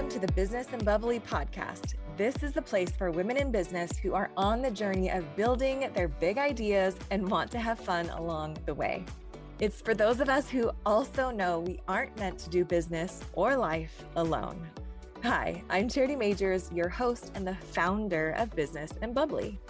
Welcome to the Business and Bubbly podcast. This is the place for women in business who are on the journey of building their big ideas and want to have fun along the way. It's for those of us who also know we aren't meant to do business or life alone. Hi, I'm Charity Majors, your host and the founder of Business and Bubbly.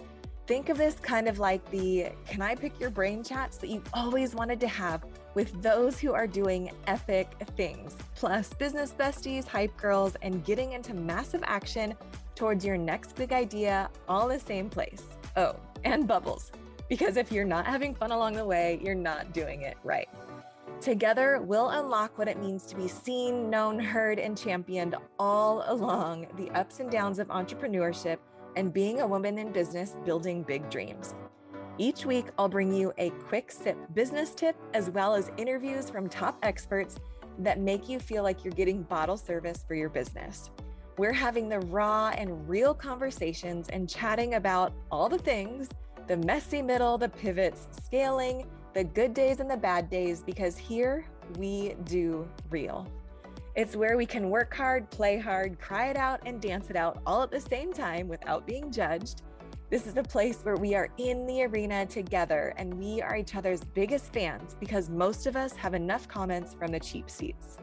Think of this kind of like the can I pick your brain chats that you've always wanted to have with those who are doing epic things, plus business besties, hype girls, and getting into massive action towards your next big idea all in the same place. Oh, and bubbles, because if you're not having fun along the way, you're not doing it right. Together, we'll unlock what it means to be seen, known, heard, and championed all along the ups and downs of entrepreneurship and being a woman in business building big dreams. Each week, I'll bring you a quick sip business tip as well as interviews from top experts that make you feel like you're getting bottle service for your business. We're having the raw and real conversations and chatting about all the things, the messy middle, the pivots, scaling, the good days and the bad days, because here we do real. It's where we can work hard, play hard, cry it out, and dance it out all at the same time without being judged. This is a place where we are in the arena together and we are each other's biggest fans because most of us have enough comments from the cheap seats.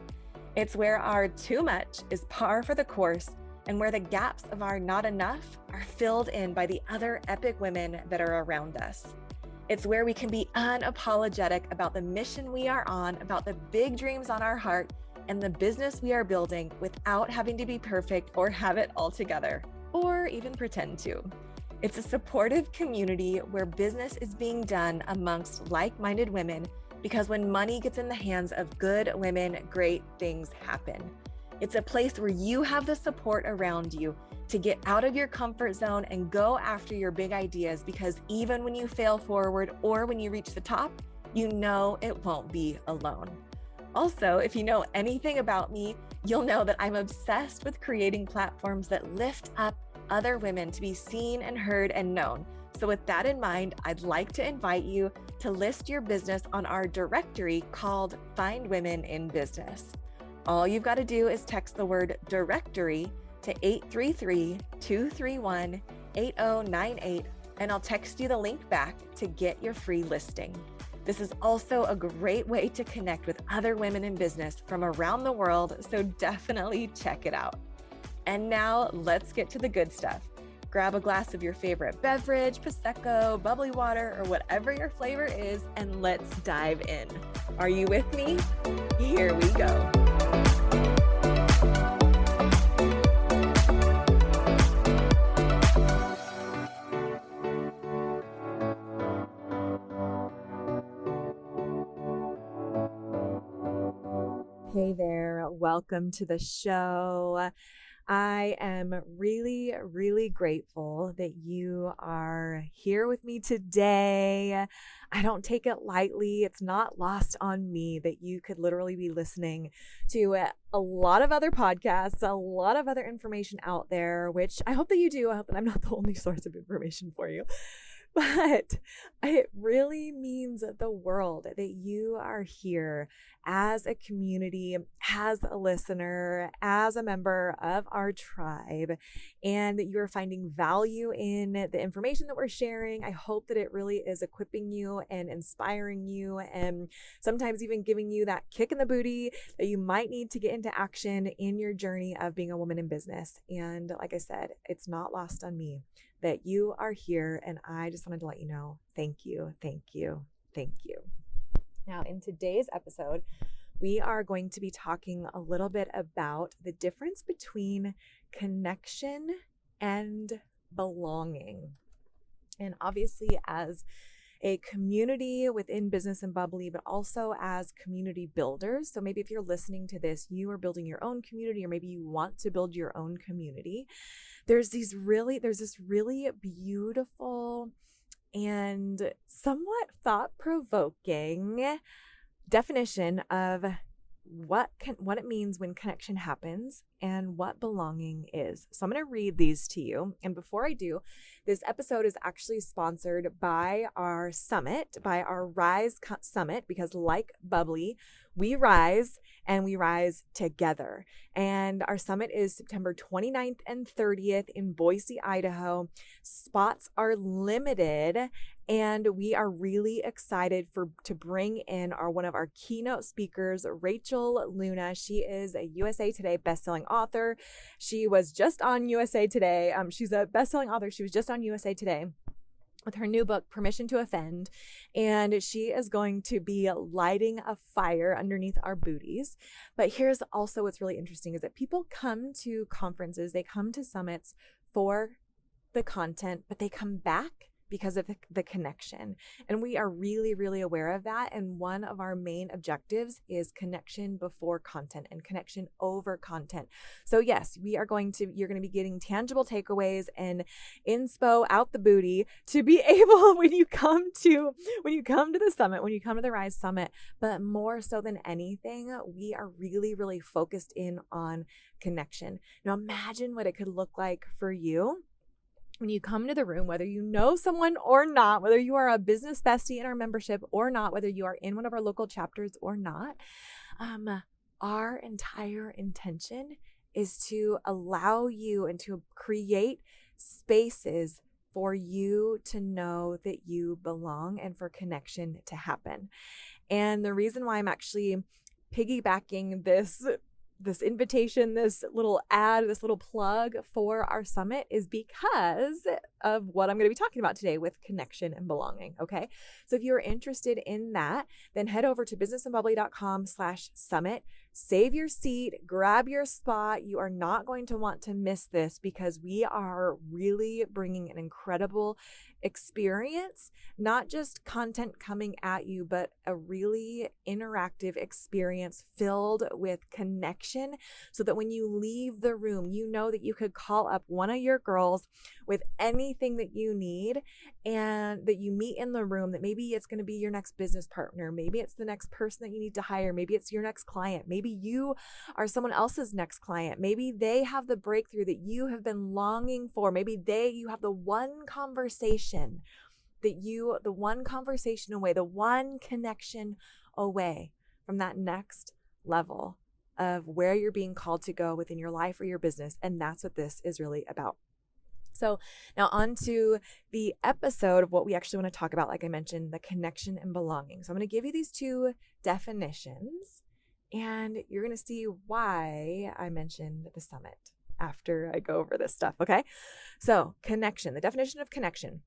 It's where our too much is par for the course and where the gaps of our not enough are filled in by the other epic women that are around us. It's where we can be unapologetic about the mission we are on, about the big dreams on our heart, and the business we are building without having to be perfect or have it all together, or even pretend to. It's a supportive community where business is being done amongst like-minded women because when money gets in the hands of good women, great things happen. It's a place where you have the support around you to get out of your comfort zone and go after your big ideas because even when you fail forward or when you reach the top, you know it won't be alone. Also, if you know anything about me, you'll know that I'm obsessed with creating platforms that lift up other women to be seen and heard and known. So with that in mind, I'd like to invite you to list your business on our directory called Find Women in Business. All you've got to do is text the word directory to 833-231-8098, and I'll text you the link back to get your free listing. This is also a great way to connect with other women in business from around the world, so definitely check it out. And now let's get to the good stuff. Grab a glass of your favorite beverage, Prosecco, bubbly water, or whatever your flavor is, and let's dive in. Are you with me? Here we go. Hey there, welcome to the show. I am really, really grateful that you are here with me today. I don't take it lightly. It's not lost on me that you could literally be listening to a lot of other podcasts, a lot of other information out there, which I hope that you do. I hope that I'm not the only source of information for you. But it really means the world that you are here as a community, as a listener, as a member of our tribe, and that you are finding value in the information that we're sharing. I hope that it really is equipping you and inspiring you and sometimes even giving you that kick in the booty that you might need to get into action in your journey of being a woman in business. And like I said, it's not lost on me that you are here, and I just wanted to let you know, thank you, thank you, thank you. Now, in today's episode, we are going to be talking a little bit about the difference between connection and belonging. And obviously, as a community within Business and Bubbly, but also as community builders. So maybe if you're listening to this, you are building your own community, or maybe you want to build your own community. There's this really beautiful and somewhat thought-provoking definition of what it means when connection happens and what belonging is. So I'm going to read these to you. And before I do, this episode is actually sponsored by our summit, by our Rise Summit, because like Bubbly, we rise and we rise together. And our summit is September 29th and 30th in Boise, Idaho. Spots are limited, and we are really excited to bring in one of our keynote speakers, Rachel Luna. She is a USA Today bestselling author. She was just on USA Today. She's a bestselling author. She was just on USA Today with her new book, Permission to Offend. And she is going to be lighting a fire underneath our booties. But here's also what's really interesting is that people come to conferences, they come to summits for the content, but they come back because of the connection. And we are really, really aware of that. And one of our main objectives is connection before content and connection over content. So yes, you're going to be getting tangible takeaways and inspo out the booty to be able, when you come to the summit, when you come to the Rise Summit, but more so than anything, we are really, really focused in on connection. Now imagine what it could look like for you when you come to the room, whether you know someone or not, whether you are a business bestie in our membership or not, whether you are in one of our local chapters or not. Our entire intention is to allow you and to create spaces for you to know that you belong and for connection to happen. And the reason why I'm actually piggybacking this invitation, this little ad, this little plug for our summit is because of what I'm going to be talking about today with connection and belonging. Okay. So if you're interested in that, then head over to businessandbubbly.com/summit, save your seat, grab your spot. You are not going to want to miss this because we are really bringing an incredible experience, not just content coming at you, but a really interactive experience filled with connection so that when you leave the room, you know that you could call up one of your girls with anything that you need and that you meet in the room, that maybe it's going to be your next business partner. Maybe it's the next person that you need to hire. Maybe it's your next client. Maybe you are someone else's next client. Maybe they have the breakthrough that you have been longing for. Maybe you have the one conversation away, the one connection away from that next level of where you're being called to go within your life or your business. And that's what this is really about. So now on to the episode of what we actually want to talk about. Like I mentioned, the connection and belonging. So I'm going to give you these two definitions and you're going to see why I mentioned the summit after I go over this stuff. Okay. So connection, the definition of connection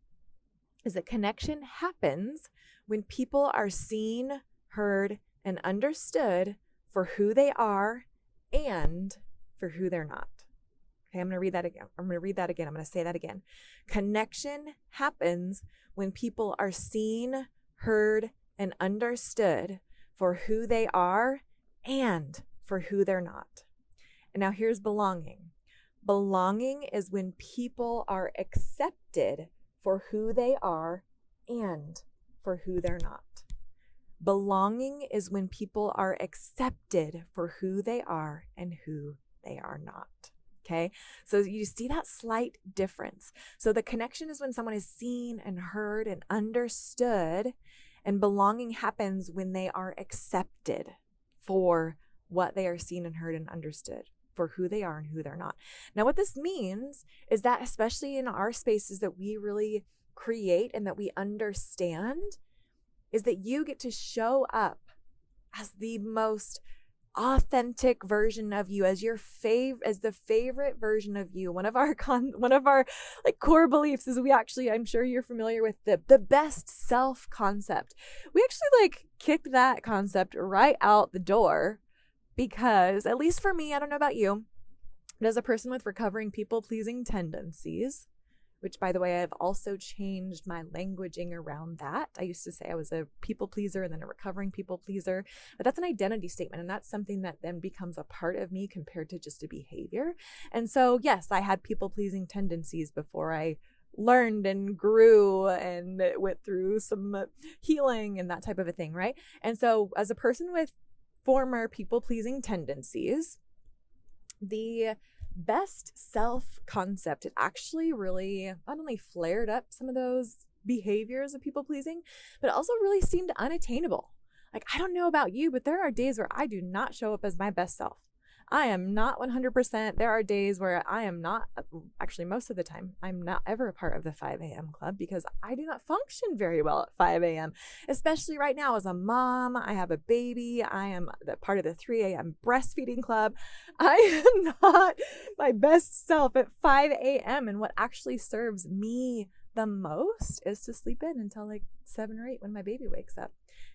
is that connection happens when people are seen, heard, and understood for who they are and for who they're not. Okay, I'm going to read that again. I'm going to say that again. Connection happens when people are seen, heard, and understood for who they are and for who they're not. And now here's belonging. Belonging is when people are accepted for who they are and for who they're not. Belonging is when people are accepted for who they are and who they are not. Okay, so you see that slight difference. So the connection is when someone is seen and heard and understood, and belonging happens when they are accepted for what they are seen and heard and understood, for who they are and who they're not. Now, what this means is that, especially in our spaces that we really create and that we understand, is that you get to show up as the most authentic version of you, as the favorite version of you. One of our like core beliefs is I'm sure you're familiar with the best self concept. We actually kicked that concept right out the door because, at least for me, I don't know about you, but as a person with recovering people-pleasing tendencies, which, by the way, I've also changed my languaging around that. I used to say I was a people pleaser and then a recovering people pleaser, but that's an identity statement. And that's something that then becomes a part of me compared to just a behavior. And so, yes, I had people pleasing tendencies before I learned and grew and went through some healing and that type of a thing, right? And so as a person with former people pleasing tendencies, the best self concept, it actually really not only flared up some of those behaviors of people pleasing, but also really seemed unattainable. Like, I don't know about you, but there are days where I do not show up as my best self. I am not 100%. There are days where I am not, actually, most of the time, I'm not ever a part of the 5 a.m. club because I do not function very well at 5 a.m., especially right now as a mom. I have a baby. I am the part of the 3 a.m. breastfeeding club. I am not my best self at 5 a.m. And what actually serves me the most is to sleep in until like 7 or 8 when my baby wakes up,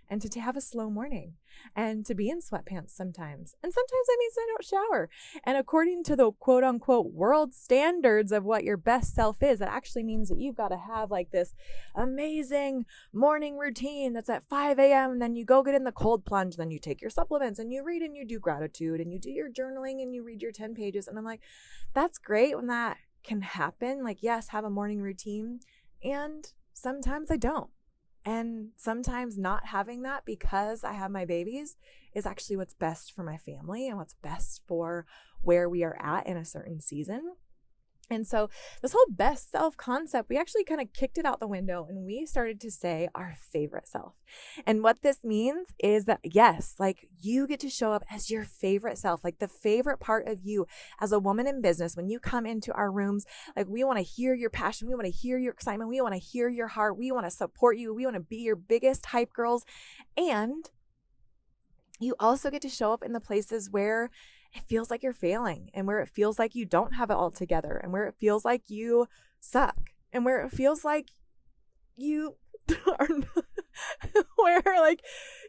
and to have a slow morning, and to be in sweatpants sometimes. And sometimes that means I don't shower. And according to the quote unquote world standards of what your best self is, that actually means that you've got to have like this amazing morning routine that's at 5 a.m. And then you go get in the cold plunge, then you take your supplements and you read and you do gratitude and you do your journaling and you read your 10 pages. And I'm like, that's great when that can happen. Like, yes, have a morning routine. And sometimes I don't. And sometimes not having that because I have my babies is actually what's best for my family and what's best for where we are at in a certain season. And so this whole best self concept, we actually kind of kicked it out the window and we started to say our favorite self. And what this means is that, yes, like you get to show up as your favorite self, like the favorite part of you as a woman in business. When you come into our rooms, like we want to hear your passion. We want to hear your excitement. We want to hear your heart. We want to support you. We want to be your biggest hype girls. And you also get to show up in the places where it feels like you're failing, and where it feels like you don't have it all together, and where it feels like you suck, and where it feels like you are where like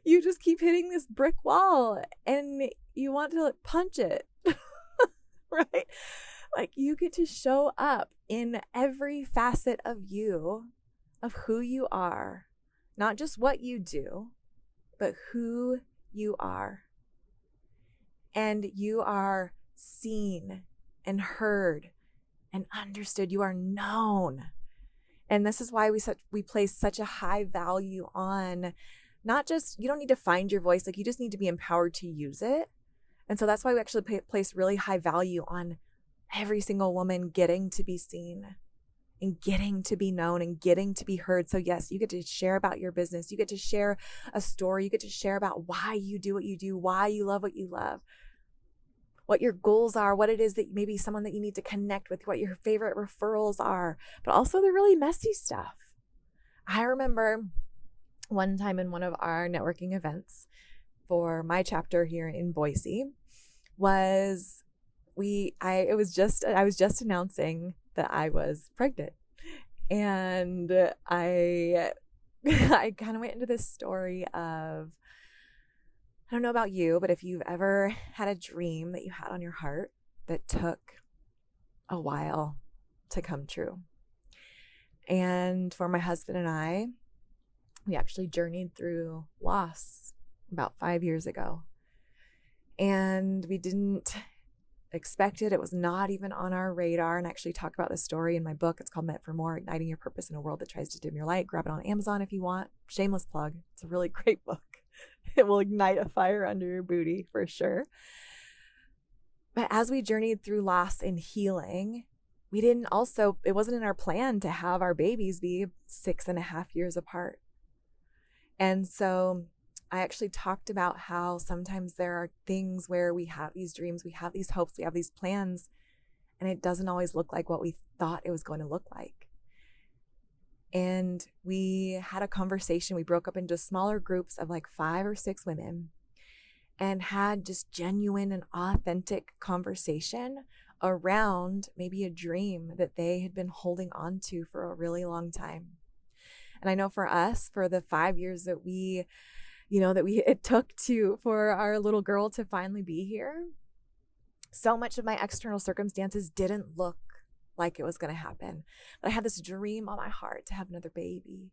you just keep hitting this brick wall and you want to like punch it. Right? Like you get to show up in every facet of you, of who you are, not just what you do, but who you are. And you are seen and heard and understood. You are known. And this is why we place such a high value on not just, you don't need to find your voice, like you just need to be empowered to use it. And so that's why we actually place really high value on every single woman getting to be seen and getting to be known and getting to be heard. So yes, you get to share about your business. You get to share a story. You get to share about why you do what you do, why you love what you love, what your goals are, what it is that maybe someone that you need to connect with, what your favorite referrals are, but also the really messy stuff. I remember one time in one of our networking events for my chapter here in Boise was I was just announcing that I was pregnant, and I kind of went into this story of, I don't know about you, but if you've ever had a dream that you had on your heart that took a while to come true. And for my husband and I, we actually journeyed through loss about 5 years ago. And we didn't expect it. It was not even on our radar. And I actually talk about this story in my book. It's called Meant for More, Igniting Your Purpose in a World That Tries to Dim Your Light. Grab it on Amazon if you want. Shameless plug. It's a really great book. It will ignite a fire under your booty for sure. But as we journeyed through loss and healing, it wasn't in our plan to have our babies be 6.5 years apart. And so I actually talked about how sometimes there are things where we have these dreams, we have these hopes, we have these plans, and it doesn't always look like what we thought it was going to look like. And we had a conversation. We broke up into smaller groups of like 5 or 6 women and had just genuine and authentic conversation around maybe a dream that they had been holding on to for a really long time. And I know for us, for the 5 years that it took for our little girl to finally be here, so much of my external circumstances didn't look like it was going to happen. But I had this dream on my heart to have another baby.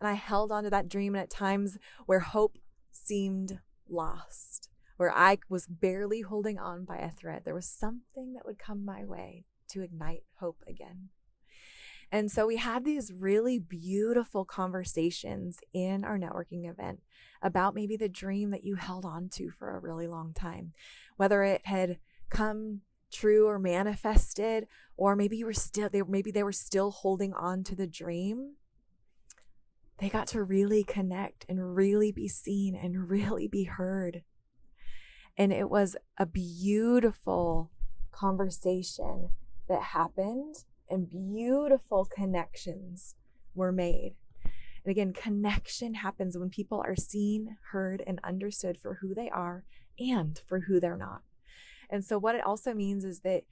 And I held on to that dream, and at times where hope seemed lost, where I was barely holding on by a thread, there was something that would come my way to ignite hope again. And so we had these really beautiful conversations in our networking event about maybe the dream that you held on to for a really long time, whether it had come true or manifested, or maybe they were still holding on to the dream. They got to really connect and really be seen and really be heard. And it was a beautiful conversation that happened, and beautiful connections were made. And again, connection happens when people are seen, heard, and understood for who they are and for who they're not. And so what it also means is that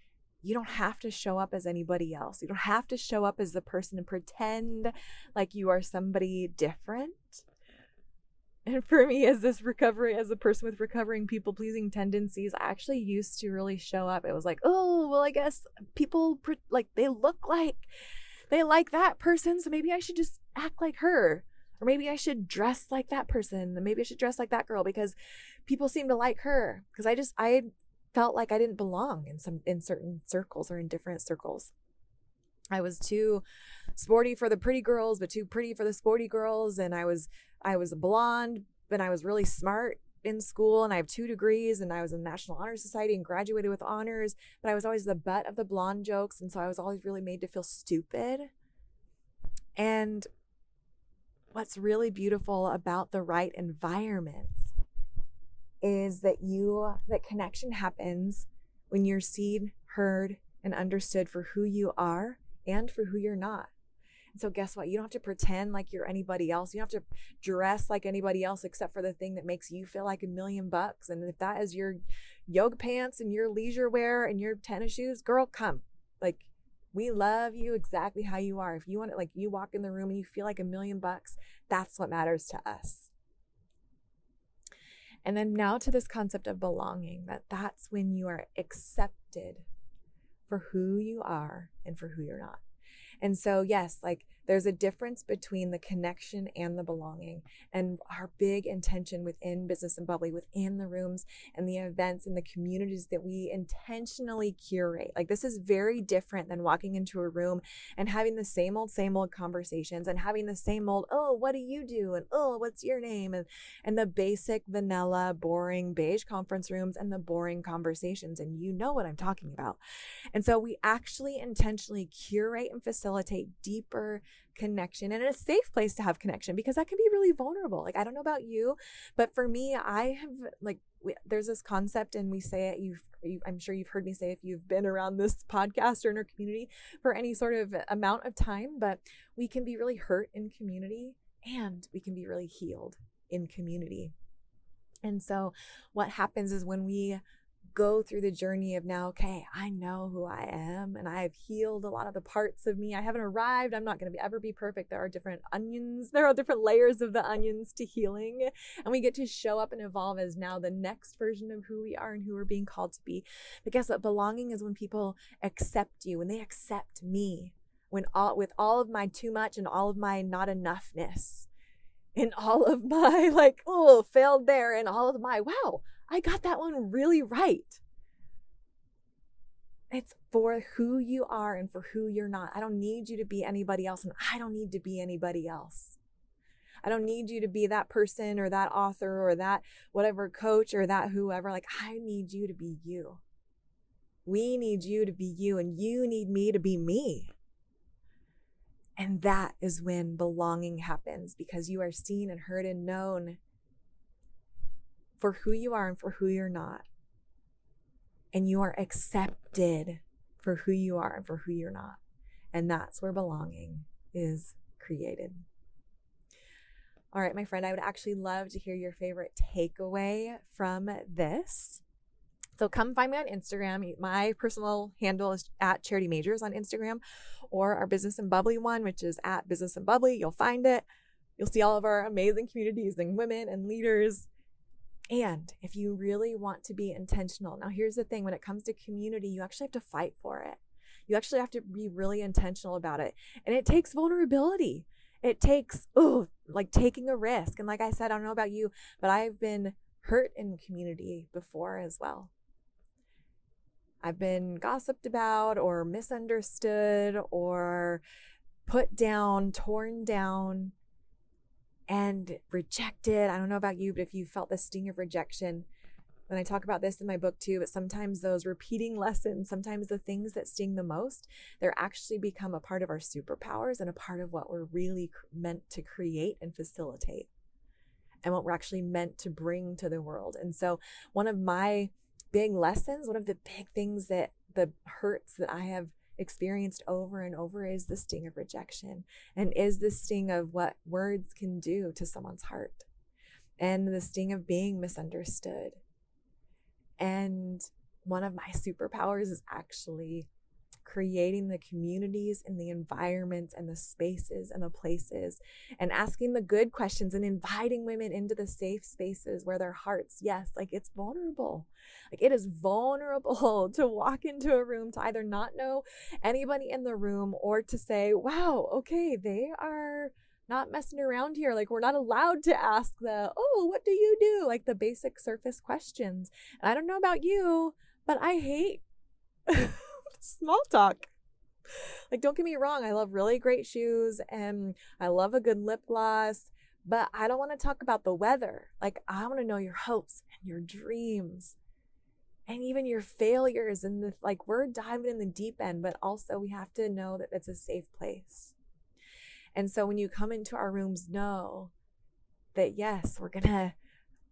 you don't have to show up as anybody else. You don't have to show up as the person and pretend like you are somebody different. And for me, as a person with recovering people-pleasing tendencies, I actually used to really show up. It was like, oh, well, I guess people they look like they like that person, so maybe I should just act like her. Or maybe I should dress like that person. Maybe I should dress like that girl because people seem to like her. Because I felt like I didn't belong in certain circles or in different circles. I was too sporty for the pretty girls, but too pretty for the sporty girls. And I was a blonde, but I was really smart in school, and I have 2 degrees, and I was in the National Honor Society and graduated with honors, but I was always the butt of the blonde jokes. And so I was always really made to feel stupid. And what's really beautiful about the right environment is that connection happens when you're seen, heard, and understood for who you are and for who you're not. And so guess what? You don't have to pretend like you're anybody else. You don't have to dress like anybody else except for the thing that makes you feel like $1 million. And if that is your yoga pants and your leisure wear and your tennis shoes, girl, come. Like, we love you exactly how you are. If you want it, like, you walk in the room and you feel like $1 million, that's what matters to us. And then now to this concept of belonging, that's when you are accepted for who you are and for who you're not. And so, yes, like, there's a difference between the connection and the belonging. And our big intention within Business and Bubbly, within the rooms and the events and the communities that we intentionally curate, like, this is very different than walking into a room and having the same old conversations and having the same old, oh, what do you do? And oh, what's your name? And the basic vanilla, boring beige conference rooms and the boring conversations. And you know what I'm talking about. And so we actually intentionally curate and facilitate deeper connection, and a safe place to have connection, because that can be really vulnerable. Like, I don't know about you, but for me, there's this concept, and we say it, I'm sure you've heard me say if you've been around this podcast or in our community for any sort of amount of time, but we can be really hurt in community and we can be really healed in community. And so what happens is when we go through the journey of now, okay, I know who I am and I've healed a lot of the parts of me. I haven't arrived. I'm not going to ever be perfect. There are different onions. There are different layers of the onions to healing. And we get to show up and evolve as now the next version of who we are and who we're being called to be. But guess what? Belonging is when people accept you, when they accept me, with all of my too much and all of my not enoughness and all of my failed there and all of my, wow, I got that one really right. It's for who you are and for who you're not. I don't need you to be anybody else, and I don't need to be anybody else. I don't need you to be that person or that author or that whatever coach or that whoever. Like, I need you to be you. We need you to be you, and you need me to be me. And that is when belonging happens, because you are seen and heard and known for who you are and for who you're not. And you are accepted for who you are and for who you're not. And that's where belonging is created. All right, my friend, I would actually love to hear your favorite takeaway from this. So come find me on Instagram. My personal handle is @CharityMajors on Instagram, or our Business and Bubbly one, which is @Business and Bubbly. You'll find it. You'll see all of our amazing communities and women and leaders. And if you really want to be intentional, now here's the thing, when it comes to community, you actually have to fight for it. You actually have to be really intentional about it. And it takes vulnerability. It takes, taking a risk. And like I said, I don't know about you, but I've been hurt in community before as well. I've been gossiped about or misunderstood or put down, torn down, and rejected. I don't know about you, but if you felt the sting of rejection, And I talk about this in my book too, but sometimes those repeating lessons, sometimes the things that sting the most, they're actually become a part of our superpowers and a part of what we're really meant to create and facilitate, and what we're actually meant to bring to the world. And so one of my big lessons, one of the big things that the hurts that I have experienced over and over is the sting of rejection, and is the sting of what words can do to someone's heart, and the sting of being misunderstood. And one of my superpowers is actually creating the communities and the environments and the spaces and the places, and asking the good questions and inviting women into the safe spaces where their hearts, yes, like it's vulnerable. Like it is vulnerable to walk into a room, to either not know anybody in the room, or to say, wow, okay, they are not messing around here. Like we're not allowed to ask what do you do? Like the basic surface questions. And I don't know about you, but I hate small talk. Like, don't get me wrong, I love really great shoes and I love a good lip gloss, but I don't want to talk about the weather. Like, I want to know your hopes and your dreams and even your failures. And we're diving in the deep end, but also we have to know that it's a safe place. And so when you come into our rooms, know that yes, we're going to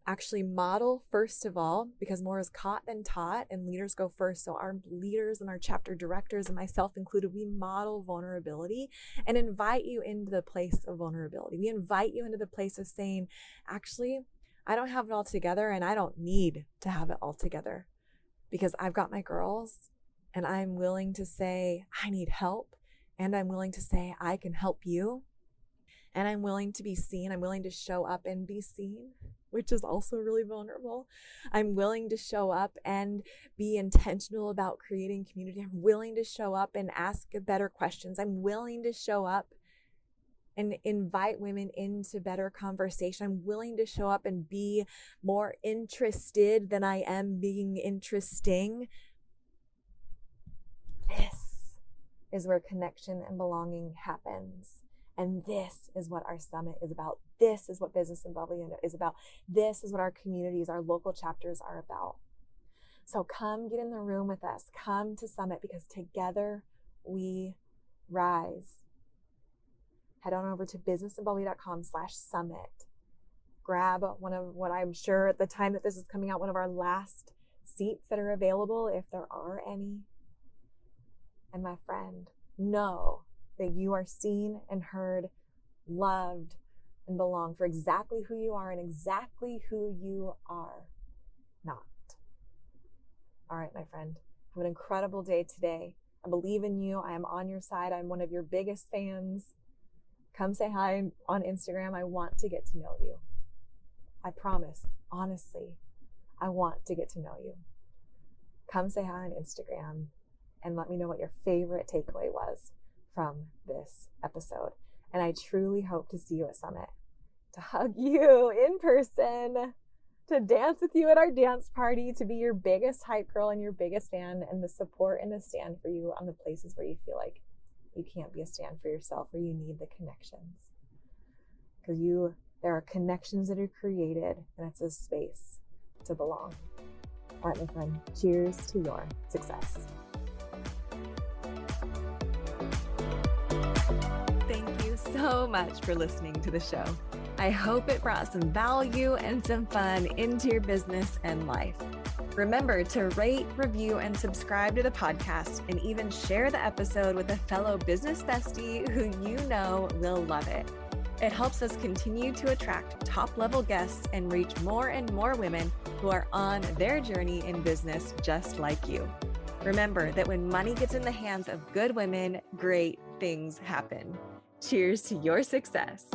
actually model first of all, because more is caught than taught, and leaders go first. So our leaders and our chapter directors, and myself included, we model vulnerability and invite you into the place of vulnerability. We invite you into the place of saying, actually, I don't have it all together, and I don't need to have it all together, because I've got my girls, and I'm willing to say I need help, and I'm willing to say I can help you, and I'm willing to be seen. I'm willing to show up and be seen, which is also really vulnerable. I'm willing to show up and be intentional about creating community. I'm willing to show up and ask better questions. I'm willing to show up and invite women into better conversation. I'm willing to show up and be more interested than I am being interesting. This is where connection and belonging happens. And this is what our summit is about. This is what Business and Bubbly is about. This is what our communities, our local chapters are about. So come get in the room with us. Come to Summit, because together we rise. Head on over to businessandbubbly.com/summit. Grab one of what I'm sure at the time that this is coming out, one of our last seats that are available, if there are any. And my friend, know that you are seen and heard, loved, and belong for exactly who you are and exactly who you are not. All right, my friend, have an incredible day today. I believe in you. I am on your side. I'm one of your biggest fans. Come say hi on Instagram. I want to get to know you. I promise, honestly, I want to get to know you. Come say hi on Instagram and let me know what your favorite takeaway was from this episode. And I truly hope to see you at Summit, to hug you in person, to dance with you at our dance party, to be your biggest hype girl and your biggest fan, and the support and the stand for you on the places where you feel like you can't be a stand for yourself, or you need the connections. Because there are connections that are created, and it's a space to belong. All right, my friend, cheers to your success. Thank you so much for listening to the show. I hope it brought some value and some fun into your business and life. Remember to rate, review, and subscribe to the podcast, and even share the episode with a fellow business bestie who you know will love it. It helps us continue to attract top-level guests and reach more and more women who are on their journey in business just like you. Remember that when money gets in the hands of good women, great things happen. Cheers to your success.